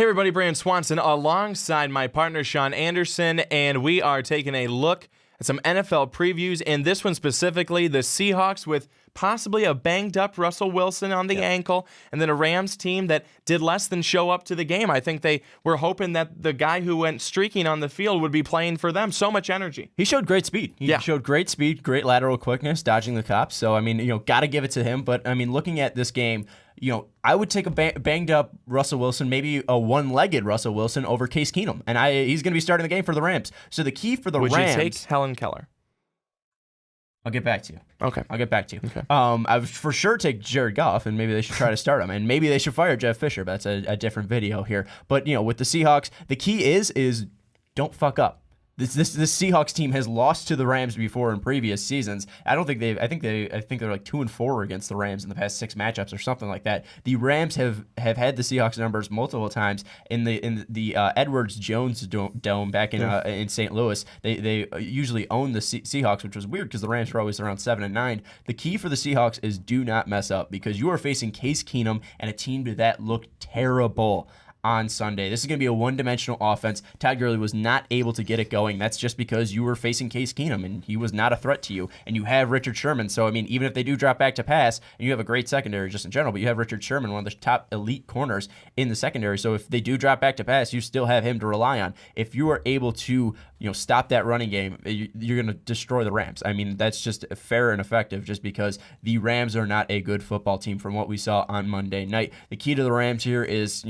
Hey everybody, Brandon Swanson alongside my partner Sean Anderson, and we are taking a look at some NFL previews, and this one specifically, the Seahawks with possibly a banged-up Russell Wilson on the ankle, and then a Rams team that did less than show up to the game. I think they were hoping that the guy who went streaking on the field would be playing for them. So much energy. He showed great speed. He showed great speed, great lateral quickness, dodging the cops. So, I mean, got to give it to him. But, I mean, looking at this game, I would take a banged-up Russell Wilson, maybe a one-legged Russell Wilson over Case Keenum. And he's going to be starting the game for the Rams. So the key for the Rams... Would you take Helen Keller? I'll get back to you. Okay. I'll get back to you. Okay. I would for sure take Jared Goff, and maybe they should try to start him. And maybe they should fire Jeff Fisher, but that's a different video here. But, with the Seahawks, the key is don't fuck up. This Seahawks team has lost to the Rams before in previous seasons. I think they're like 2-4 against the Rams in the past 6 matchups or something like that. The Rams have had the Seahawks numbers multiple times in the Edwards Jones Dome back in St. Louis. They usually own the Seahawks, which was weird because the Rams were always around 7-9. The key for the Seahawks is do not mess up because you are facing Case Keenum and a team that looked terrible on Sunday. This is going to be a one-dimensional offense. Todd Gurley was not able to get it going. That's just because you were facing Case Keenum, and he was not a threat to you. And you have Richard Sherman. So, I mean, even if they do drop back to pass, and you have a great secondary just in general, but you have Richard Sherman, one of the top elite corners in the secondary. So if they do drop back to pass, you still have him to rely on. If you are able to, stop that running game, you're going to destroy the Rams. I mean, that's just fair and effective just because the Rams are not a good football team from what we saw on Monday night. The key to the Rams here is,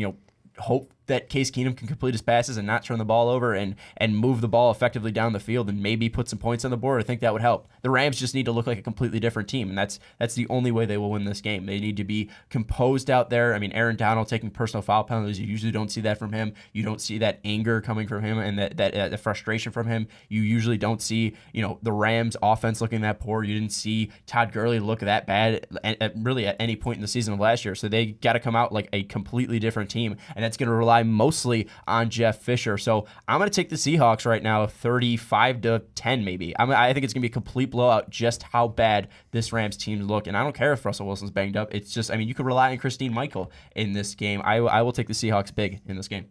hope that Case Keenum can complete his passes and not turn the ball over and move the ball effectively down the field and maybe put some points on the board. I think that would help. The Rams just need to look like a completely different team, and that's the only way they will win this game. They need to be composed out there. I mean, Aaron Donald taking personal foul penalties, you usually don't see that from him. You don't see that anger coming from him and that frustration from him. You usually don't see, the Rams offense looking that poor. You didn't see Todd Gurley look that bad really at any point in the season of last year. So they got to come out like a completely different team, and that's going to rely mostly on Jeff Fisher. So I'm going to take the Seahawks right now, 35-10 maybe. I think it's going to be a complete blowout just how bad this Rams team look. And I don't care if Russell Wilson's banged up. It's just, you could rely on Christine Michael in this game. I will take the Seahawks big in this game.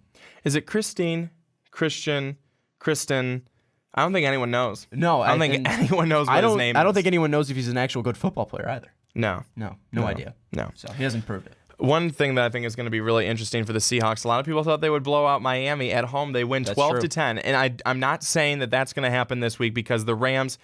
Is it Christine, Christian, Kristen? I don't think anyone knows. No, I don't think anyone knows what his name is. I don't think anyone knows if he's an actual good football player either. No idea. No. So he hasn't proved it. One thing that I think is going to be really interesting for the Seahawks, a lot of people thought they would blow out Miami at home. They win 12-10, and I'm not saying that that's going to happen this week because the Rams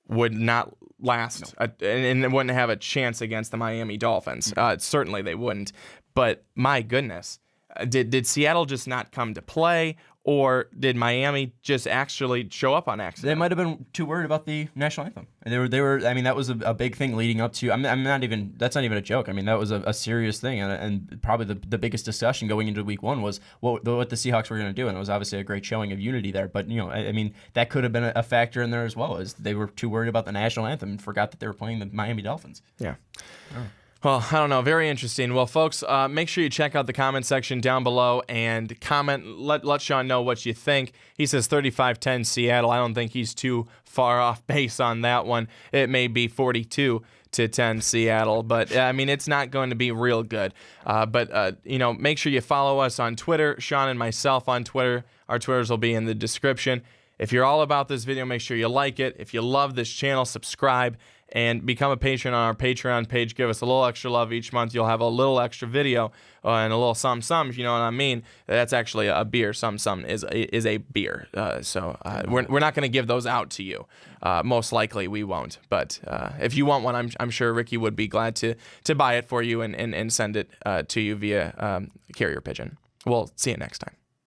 would not last and wouldn't have a chance against the Miami Dolphins. Certainly they wouldn't. But my goodness, did Seattle just not come to play, or did Miami just actually show up on accident? They might have been too worried about the national anthem. They were. I mean, that was a big thing leading up to. I'm not even. That's not even a joke. I mean, that was a serious thing, and probably the biggest discussion going into Week 1 was what the Seahawks were going to do, and it was obviously a great showing of unity there. But I mean, that could have been a factor in there as well, as they were too worried about the national anthem and forgot that they were playing the Miami Dolphins. Yeah. Oh. Well, I don't know. Very interesting. Well, folks, make sure you check out the comment section down below and comment. Let Sean know what you think. He says 35-10 Seattle. I don't think he's too far off base on that one. It may be 42-10 Seattle, but I mean, it's not going to be real good. But make sure you follow us on Twitter. Sean and myself on Twitter. Our Twitters will be in the description. If you're all about this video, make sure you like it. If you love this channel, subscribe and become a patron on our Patreon page. Give us a little extra love each month. You'll have a little extra video and a little some, if you know what I mean. That's actually a beer. Some is a beer. We're not going to give those out to you. Most likely we won't. But if you want one, I'm sure Ricky would be glad to buy it for you and send it to you via carrier pigeon. We'll see you next time.